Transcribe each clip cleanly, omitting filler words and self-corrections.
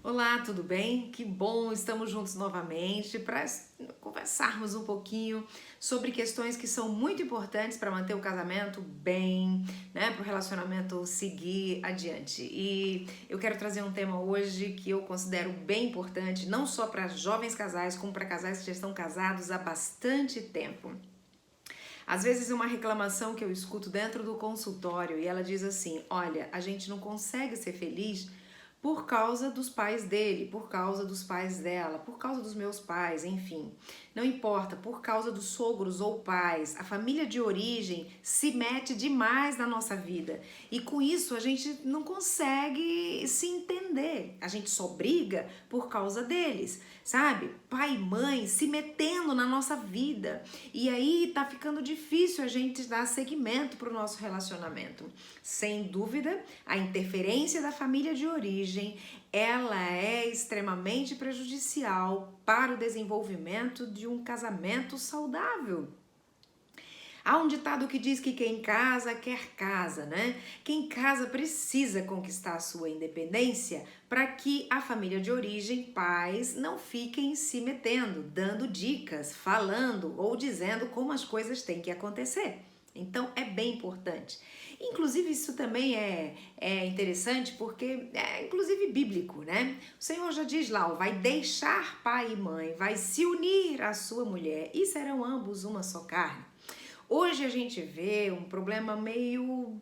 Olá, tudo bem? Que bom, estamos juntos novamente para conversarmos um pouquinho sobre questões que são muito importantes para manter o casamento bem, né? Para o relacionamento seguir adiante. E eu quero trazer um tema hoje que eu considero bem importante, não só para jovens casais, como para casais que já estão casados há bastante tempo. Às vezes uma reclamação que eu escuto dentro do consultório e ela diz assim: olha, a gente não consegue ser feliz por causa dos pais dele, por causa dos pais dela, por causa dos meus pais, enfim. Não importa, por causa dos sogros ou pais, a família de origem se mete demais na nossa vida. E com isso a gente não consegue se entender. A gente só briga por causa deles, sabe? Pai e mãe se metendo na nossa vida. E aí tá ficando difícil a gente dar seguimento para o nosso relacionamento. Sem dúvida, a interferência da família de origem, ela é extremamente prejudicial para o desenvolvimento de um casamento saudável. Há um ditado que diz que quem casa quer casa, né? Quem casa precisa conquistar a sua independência para que a família de origem, pais, não fiquem se metendo, dando dicas, falando ou dizendo como as coisas têm que acontecer. Então é bem importante. Inclusive isso também é interessante porque é inclusive bíblico, né? O Senhor já diz lá, ó, vai deixar pai e mãe, vai se unir à sua mulher e serão ambos uma só carne. Hoje a gente vê um problema meio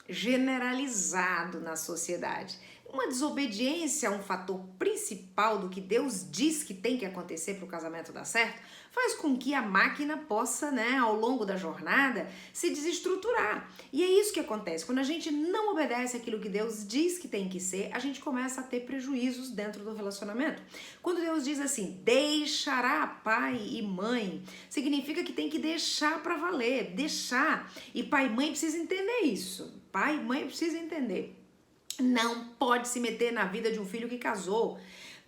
generalizado na sociedade. Uma desobediência a um fator principal do que Deus diz que tem que acontecer para o casamento dar certo, faz com que a máquina possa, né, ao longo da jornada, se desestruturar. E é isso que acontece. Quando a gente não obedece aquilo que Deus diz que tem que ser, a gente começa a ter prejuízos dentro do relacionamento. Quando Deus diz assim, deixará pai e mãe, significa que tem que deixar para valer, deixar. E pai e mãe precisam entender isso. Pai e mãe precisam entender. Não pode se meter na vida de um filho que casou.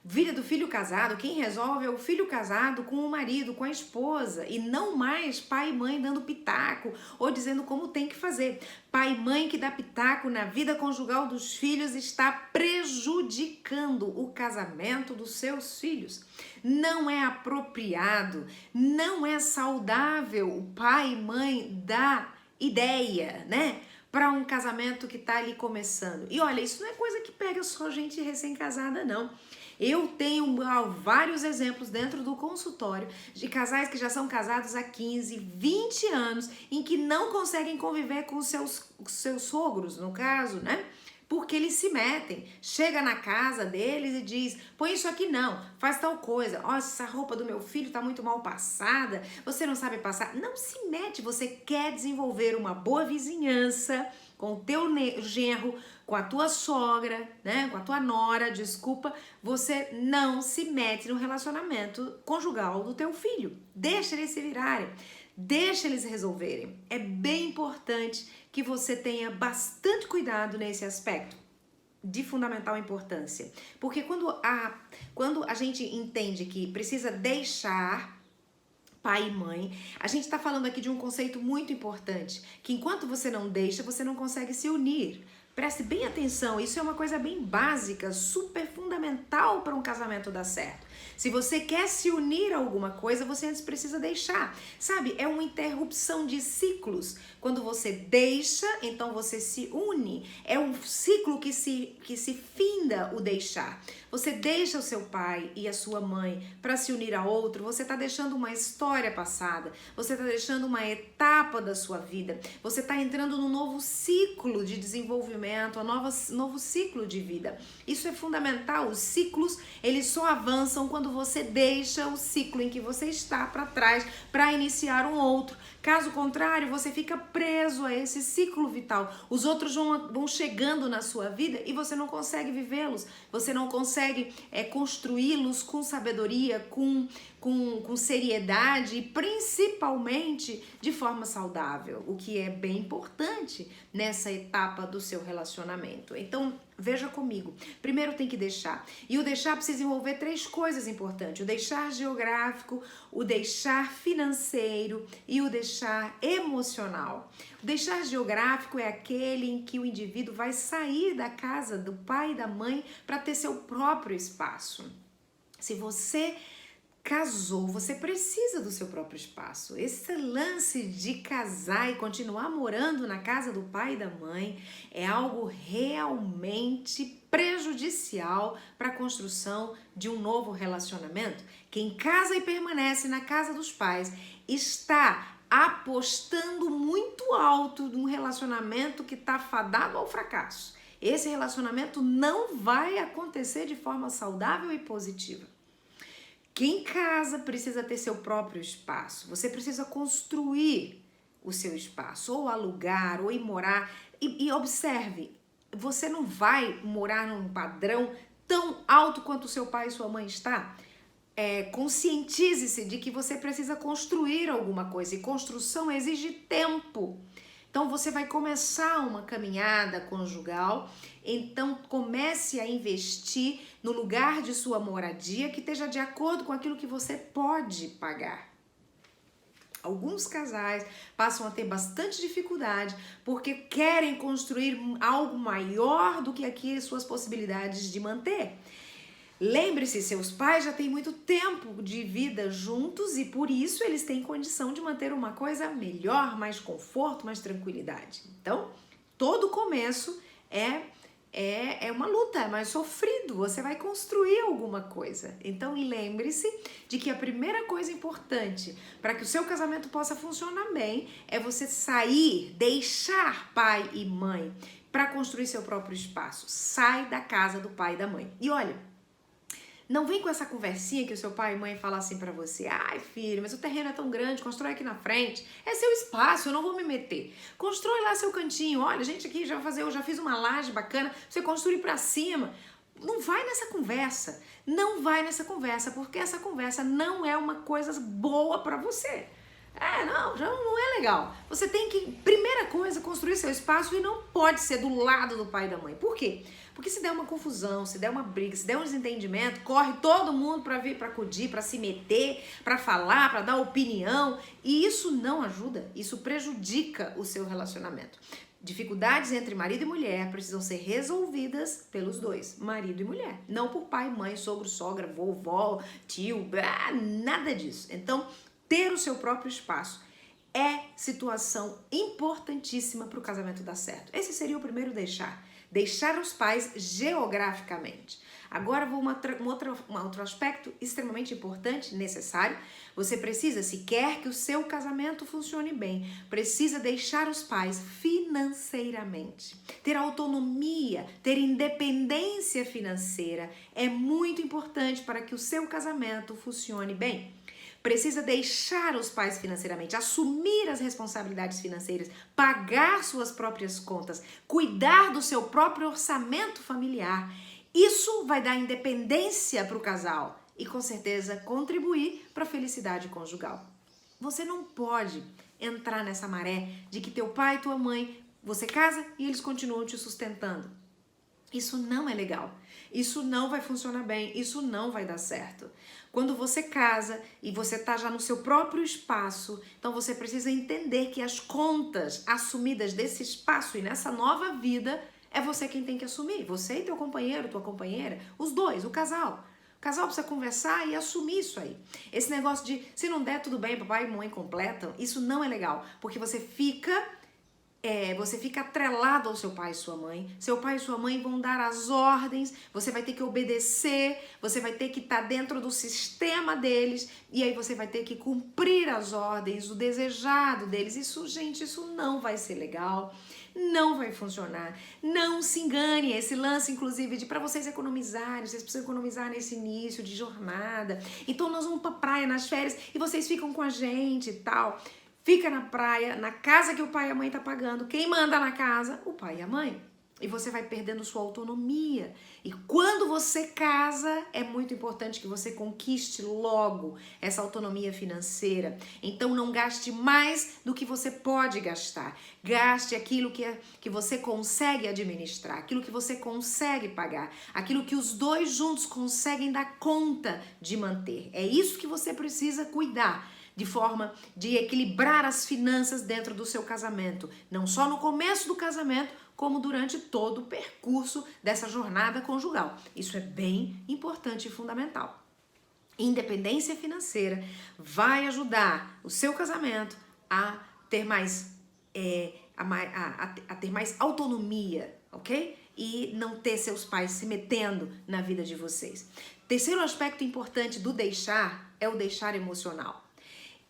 Vida do filho casado, quem resolve é o filho casado com o marido, com a esposa, e não mais pai e mãe dando pitaco ou dizendo como tem que fazer. Pai e mãe que dá pitaco na vida conjugal dos filhos está prejudicando o casamento dos seus filhos. Não é apropriado, não é saudável o pai e mãe dar ideia, né? Para um casamento que tá ali começando. E olha, isso não é coisa que pega só gente recém-casada, não. Eu tenho vários exemplos dentro do consultório de casais que já são casados há 15, 20 anos, em que não conseguem conviver com os seus sogros, no caso, né? Porque eles se metem, chega na casa deles e diz, põe isso aqui não, faz tal coisa, ó, essa roupa do meu filho tá muito mal passada, você não sabe passar, não se mete, você quer desenvolver uma boa vizinhança com o teu genro, com a tua sogra, né, com a tua nora, desculpa, você não se mete no relacionamento conjugal do teu filho, deixa eles se virarem. Deixa eles resolverem. É bem importante que você tenha bastante cuidado nesse aspecto de fundamental importância. Porque quando a gente entende que precisa deixar pai e mãe, a gente está falando aqui de um conceito muito importante, que enquanto você não deixa, você não consegue se unir. Preste bem atenção, isso é uma coisa bem básica, super fundamental para um casamento dar certo. Se você quer se unir a alguma coisa, você antes precisa deixar. Sabe, é uma interrupção de ciclos. Quando você deixa, então você se une. É um ciclo que se finda o deixar. Você deixa o seu pai e a sua mãe para se unir a outro, você está deixando uma história passada, você está deixando uma etapa da sua vida, você está entrando num novo ciclo de desenvolvimento, novo ciclo de vida. Isso é fundamental. Os ciclos, eles só avançam quando você deixa o ciclo em que você está para trás para iniciar um outro. Caso contrário, você fica preso a esse ciclo vital. Os outros vão chegando na sua vida e você não consegue vivê-los. Você não consegue construí-los com sabedoria, com seriedade e principalmente de forma saudável, o que é bem importante nessa etapa do seu relacionamento. Então, veja comigo. Primeiro tem que deixar. E o deixar precisa envolver 3 coisas importantes. O deixar geográfico, o deixar financeiro e o deixar deixar emocional. O deixar geográfico é aquele em que o indivíduo vai sair da casa do pai e da mãe para ter seu próprio espaço. Se você casou, você precisa do seu próprio espaço. Esse lance de casar e continuar morando na casa do pai e da mãe é algo realmente prejudicial para a construção de um novo relacionamento. Quem casa e permanece na casa dos pais está apostando muito alto num relacionamento que está fadado ao fracasso. Esse relacionamento não vai acontecer de forma saudável e positiva. Quem casa precisa ter seu próprio espaço. Você precisa construir o seu espaço, ou alugar, ou ir morar. E observe, você não vai morar num padrão tão alto quanto o seu pai e sua mãe está. Conscientize-se de que você precisa construir alguma coisa, e construção exige tempo. Então você vai começar uma caminhada conjugal, então comece a investir no lugar de sua moradia que esteja de acordo com aquilo que você pode pagar. Alguns casais passam a ter bastante dificuldade porque querem construir algo maior do que aqui suas possibilidades de manter. Lembre-se, seus pais já têm muito tempo de vida juntos e por isso eles têm condição de manter uma coisa melhor, mais conforto, mais tranquilidade. Então, todo começo é uma luta, é mais sofrido, você vai construir alguma coisa. Então, lembre-se de que a primeira coisa importante para que o seu casamento possa funcionar bem é você sair, deixar pai e mãe para construir seu próprio espaço. Sai da casa do pai e da mãe. E olha, não vem com essa conversinha que o seu pai e mãe falam assim pra você: ai filho, mas o terreno é tão grande, constrói aqui na frente, é seu espaço, eu não vou me meter. Constrói lá seu cantinho, olha, gente aqui eu já fiz uma laje bacana, você construir pra cima. Não vai nessa conversa, não vai nessa conversa, porque essa conversa não é uma coisa boa pra você. Já não é legal. Você tem que, primeira coisa, construir seu espaço e não pode ser do lado do pai e da mãe. Por quê? Porque se der uma confusão, se der uma briga, se der um desentendimento, corre todo mundo para vir, para acudir, para se meter, para falar, para dar opinião. E isso não ajuda, isso prejudica o seu relacionamento. Dificuldades entre marido e mulher precisam ser resolvidas pelos dois, marido e mulher. Não por pai, mãe, sogro, sogra, vovó, tio, nada disso. Então, ter o seu próprio espaço é situação importantíssima para o casamento dar certo. Esse seria o primeiro deixar. Deixar os pais geograficamente. Agora vou um outro aspecto extremamente importante, necessário. Você precisa, se quer que o seu casamento funcione bem, precisa deixar os pais financeiramente. Ter autonomia, ter independência financeira é muito importante para que o seu casamento funcione bem. Precisa deixar os pais financeiramente, assumir as responsabilidades financeiras, pagar suas próprias contas, cuidar do seu próprio orçamento familiar. Isso vai dar independência para o casal e, com certeza, contribuir para a felicidade conjugal. Você não pode entrar nessa maré de que teu pai e tua mãe, você casa e eles continuam te sustentando. Isso não é legal. Isso não vai funcionar bem, isso não vai dar certo. Quando você casa e você está já no seu próprio espaço, então você precisa entender que as contas assumidas desse espaço e nessa nova vida é você quem tem que assumir. Você e teu companheiro, tua companheira, os dois, o casal. O casal precisa conversar e assumir isso aí. Esse negócio de se não der tudo bem, papai e mamãe completam, isso não é legal, porque você fica atrelado ao seu pai e sua mãe. Seu pai e sua mãe vão dar as ordens, você vai ter que obedecer, você vai ter que estar dentro do sistema deles, e aí você vai ter que cumprir as ordens, o desejado deles. Isso, gente, isso não vai ser legal, não vai funcionar. Não se engane, esse lance, inclusive, de para vocês economizarem, vocês precisam economizar nesse início de jornada. Então nós vamos pra praia nas férias e vocês ficam com a gente e tal. Fica na praia, na casa que o pai e a mãe tá pagando. Quem manda na casa? O pai e a mãe. E você vai perdendo sua autonomia. E quando você casa, é muito importante que você conquiste logo essa autonomia financeira. Então não gaste mais do que você pode gastar. Gaste aquilo que você consegue administrar, aquilo que você consegue pagar, aquilo que os dois juntos conseguem dar conta de manter. É isso que você precisa cuidar. de forma de equilibrar as finanças dentro do seu casamento, não só no começo do casamento, como durante todo o percurso dessa jornada conjugal. Isso é bem importante e fundamental. Independência financeira vai ajudar o seu casamento a ter mais, a ter mais autonomia, ok? E não ter seus pais se metendo na vida de vocês. Terceiro aspecto importante do deixar é o deixar emocional.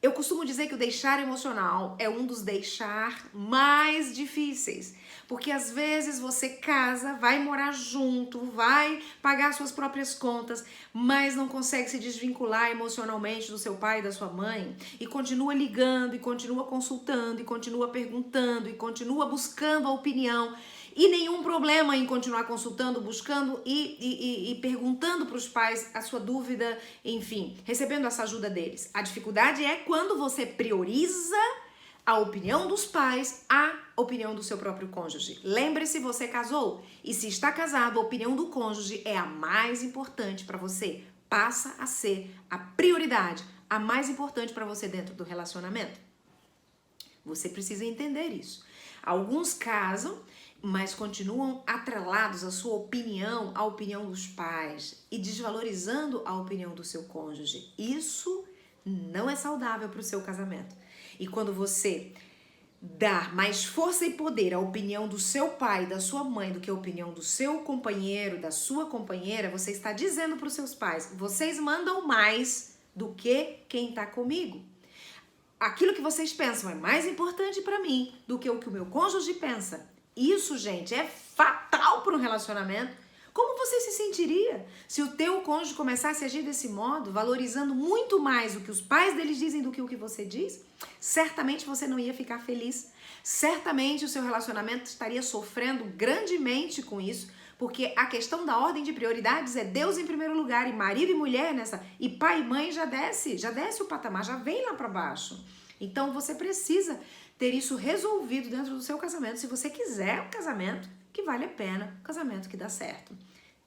Eu costumo dizer que o deixar emocional é um dos deixar mais difíceis, porque às vezes você casa, vai morar junto, vai pagar suas próprias contas, mas não consegue se desvincular emocionalmente do seu pai e da sua mãe, e continua ligando, e continua consultando, e continua perguntando, e continua buscando a opinião. E nenhum problema em continuar consultando, buscando e perguntando para os pais a sua dúvida, enfim, recebendo essa ajuda deles. A dificuldade é quando você prioriza a opinião dos pais à opinião do seu próprio cônjuge. Lembre-se, você casou e se está casado, a opinião do cônjuge é a mais importante para você. Passa a ser a prioridade, a mais importante para você dentro do relacionamento. Você precisa entender isso. Alguns casam, mas continuam atrelados à sua opinião, à opinião dos pais e desvalorizando a opinião do seu cônjuge. Isso não é saudável para o seu casamento. E quando você dá mais força e poder à opinião do seu pai, da sua mãe, do que a opinião do seu companheiro, da sua companheira, você está dizendo para os seus pais, vocês mandam mais do que quem está comigo. Aquilo que vocês pensam é mais importante para mim do que o meu cônjuge pensa. Isso, gente, é fatal para um relacionamento. Como você se sentiria se o teu cônjuge começasse a agir desse modo, valorizando muito mais o que os pais deles dizem do que o que você diz? Certamente você não ia ficar feliz. Certamente o seu relacionamento estaria sofrendo grandemente com isso, porque a questão da ordem de prioridades é Deus em primeiro lugar e marido e mulher nessa, e pai e mãe já desce o patamar, já vem lá para baixo. Então você precisa ter isso resolvido dentro do seu casamento, se você quiser um casamento que vale a pena, um casamento que dá certo.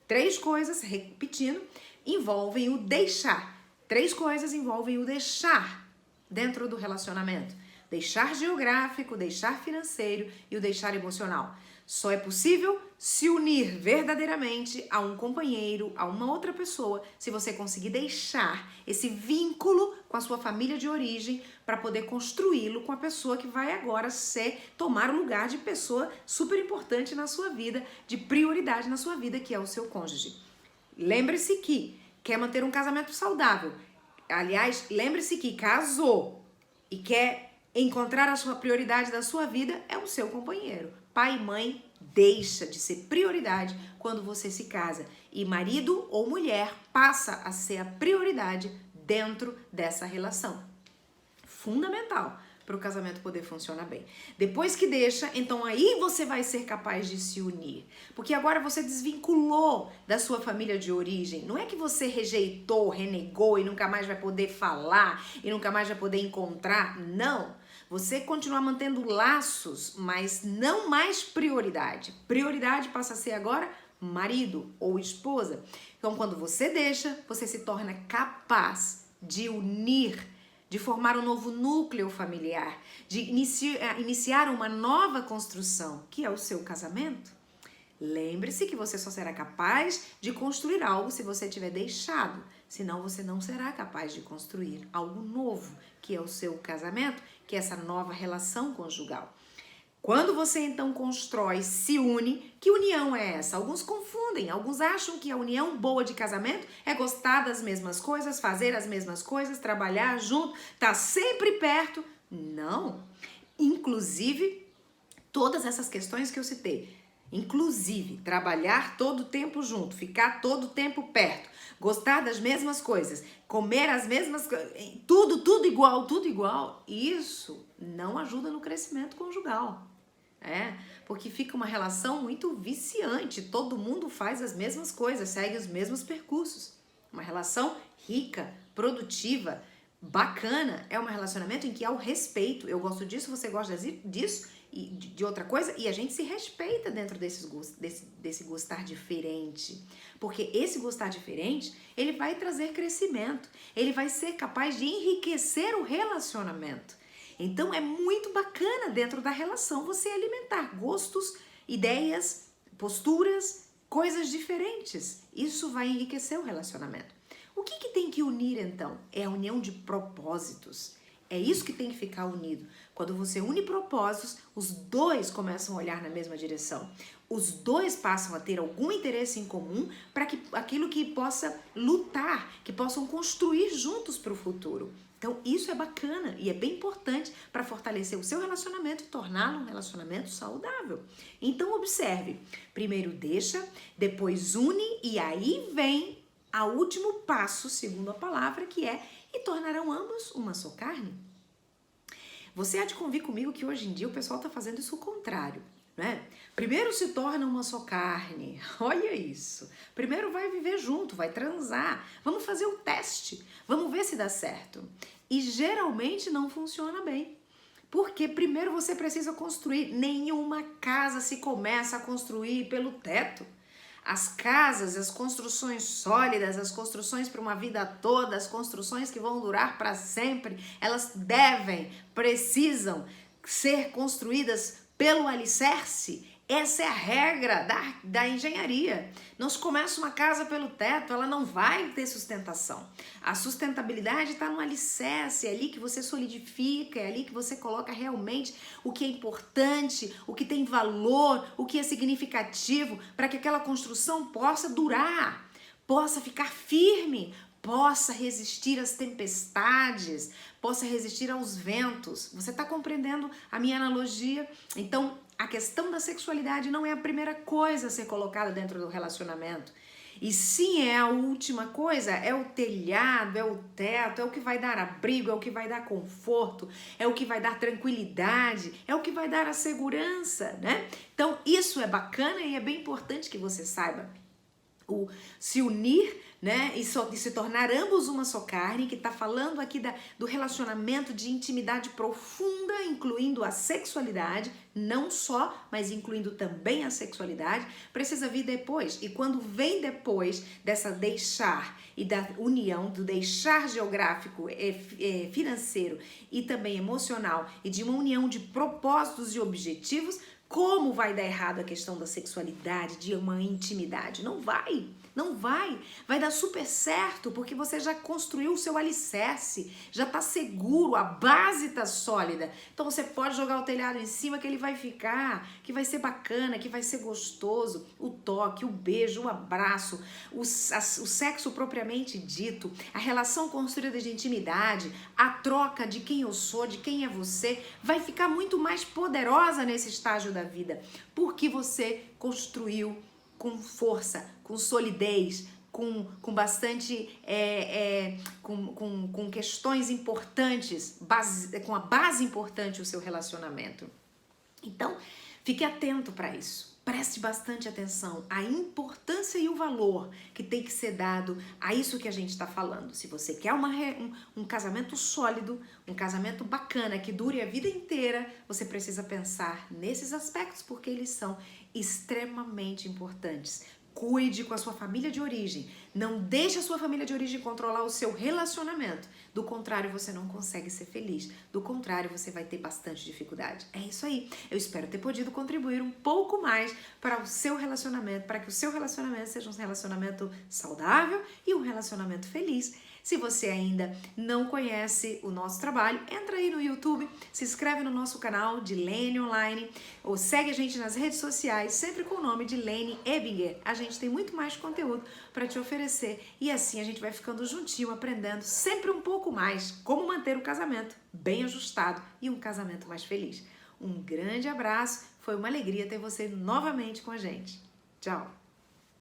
3 coisas, repetindo, envolvem o deixar. 3 coisas envolvem o deixar dentro do relacionamento. Deixar geográfico, deixar financeiro e o deixar emocional. Só é possível se unir verdadeiramente a um companheiro, a uma outra pessoa, se você conseguir deixar esse vínculo com a sua família de origem para poder construí-lo com a pessoa que vai agora tomar o lugar de pessoa super importante na sua vida, de prioridade na sua vida, que é o seu cônjuge. Lembre-se que quer manter um casamento saudável. Aliás, lembre-se que casou e quer encontrar a sua prioridade da sua vida, é o seu companheiro. Pai e mãe deixa de ser prioridade quando você se casa. E marido ou mulher passa a ser a prioridade dentro dessa relação. Fundamental para o casamento poder funcionar bem. Depois que deixa, então aí você vai ser capaz de se unir. Porque agora você desvinculou da sua família de origem. Não é que você rejeitou, renegou e nunca mais vai poder falar e nunca mais vai poder encontrar. Não. Você continua mantendo laços, mas não mais prioridade. Prioridade passa a ser agora marido ou esposa. Então, quando você deixa, você se torna capaz de unir, de formar um novo núcleo familiar, de iniciar uma nova construção, que é o seu casamento. Lembre-se que você só será capaz de construir algo se você tiver deixado, senão você não será capaz de construir algo novo, que é o seu casamento, que é essa nova relação conjugal. Quando você então constrói, se une, que união é essa? Alguns confundem, alguns acham que a união boa de casamento é gostar das mesmas coisas, fazer as mesmas coisas, trabalhar junto, estar sempre perto. Não. Inclusive, todas essas questões que eu citei, inclusive trabalhar todo o tempo junto, ficar todo o tempo perto, gostar das mesmas coisas, comer as mesmas coisas, tudo igual, isso não ajuda no crescimento conjugal. Porque fica uma relação muito viciante, todo mundo faz as mesmas coisas, segue os mesmos percursos. Uma relação rica, produtiva, bacana, é um relacionamento em que há o respeito. Eu gosto disso, você gosta disso, de outra coisa e a gente se respeita dentro desse gostar diferente. Porque esse gostar diferente, ele vai trazer crescimento, ele vai ser capaz de enriquecer o relacionamento. Então é muito bacana dentro da relação você alimentar gostos, ideias, posturas, coisas diferentes. Isso vai enriquecer o relacionamento. O que tem que unir então? É a união de propósitos. É isso que tem que ficar unido. Quando você une propósitos, os dois começam a olhar na mesma direção. Os dois passam a ter algum interesse em comum para que aquilo que possa lutar, que possam construir juntos para o futuro. Então isso é bacana e é bem importante para fortalecer o seu relacionamento e torná-lo um relacionamento saudável. Então observe, primeiro deixa, depois une e aí vem o último passo, segundo a palavra, que é e tornarão ambos uma só carne. Você há de convir comigo que hoje em dia o pessoal está fazendo isso ao contrário, né? Primeiro se torna uma só carne, olha isso. Primeiro vai viver junto, vai transar, vamos fazer o teste, vamos ver se dá certo. E geralmente não funciona bem. Porque primeiro você precisa construir, nenhuma casa se começa a construir pelo teto. As casas, as construções sólidas, as construções para uma vida toda, as construções que vão durar para sempre, elas precisam ser construídas pelo alicerce. Essa é a regra da engenharia. Não se começa uma casa pelo teto, ela não vai ter sustentação. A sustentabilidade está no alicerce, é ali que você solidifica, é ali que você coloca realmente o que é importante, o que tem valor, o que é significativo, para que aquela construção possa durar, possa ficar firme, possa resistir às tempestades, possa resistir aos ventos. Você está compreendendo a minha analogia? Então, a questão da sexualidade não é a primeira coisa a ser colocada dentro do relacionamento. E sim é a última coisa, é o telhado, é o teto, é o que vai dar abrigo, é o que vai dar conforto, é o que vai dar tranquilidade, é o que vai dar a segurança, né? Então isso é bacana e é bem importante que você saiba. Se unir, né, e se tornar ambos uma só carne, que está falando aqui do relacionamento de intimidade profunda, incluindo a sexualidade, não só, mas incluindo também a sexualidade, precisa vir depois. E quando vem depois dessa deixar e da união, do deixar geográfico, financeiro e também emocional, e de uma união de propósitos e objetivos, como vai dar errado a questão da sexualidade, de uma intimidade? Não vai. Vai dar super certo, porque você já construiu o seu alicerce, já tá seguro, a base tá sólida. Então você pode jogar o telhado em cima que ele vai ficar, que vai ser bacana, que vai ser gostoso. O toque, o beijo, o abraço, o sexo propriamente dito, a relação construída de intimidade, a troca de quem eu sou, de quem é você, vai ficar muito mais poderosa nesse estágio da vida, porque você construiu com força, com solidez, com bastante, com questões importantes, com a base importante o seu relacionamento. Então, fique atento para isso. Preste bastante atenção à importância e o valor que tem que ser dado a isso que a gente está falando. Se você quer um casamento sólido, um casamento bacana, que dure a vida inteira, você precisa pensar nesses aspectos, porque eles são extremamente importantes. Cuide com a sua família de origem. Não deixe a sua família de origem controlar o seu relacionamento. Do contrário, você não consegue ser feliz. Do contrário, você vai ter bastante dificuldade. É isso aí. Eu espero ter podido contribuir um pouco mais para o seu relacionamento, para que o seu relacionamento seja um relacionamento saudável e um relacionamento feliz. Se você ainda não conhece o nosso trabalho, entra aí no YouTube, se inscreve no nosso canal de Lene Online, ou segue a gente nas redes sociais, sempre com o nome de Lene Ebinger. A gente tem muito mais conteúdo para te oferecer e assim a gente vai ficando juntinho, aprendendo sempre um pouco mais como manter o casamento bem ajustado e um casamento mais feliz. Um grande abraço, foi uma alegria ter você novamente com a gente. Tchau!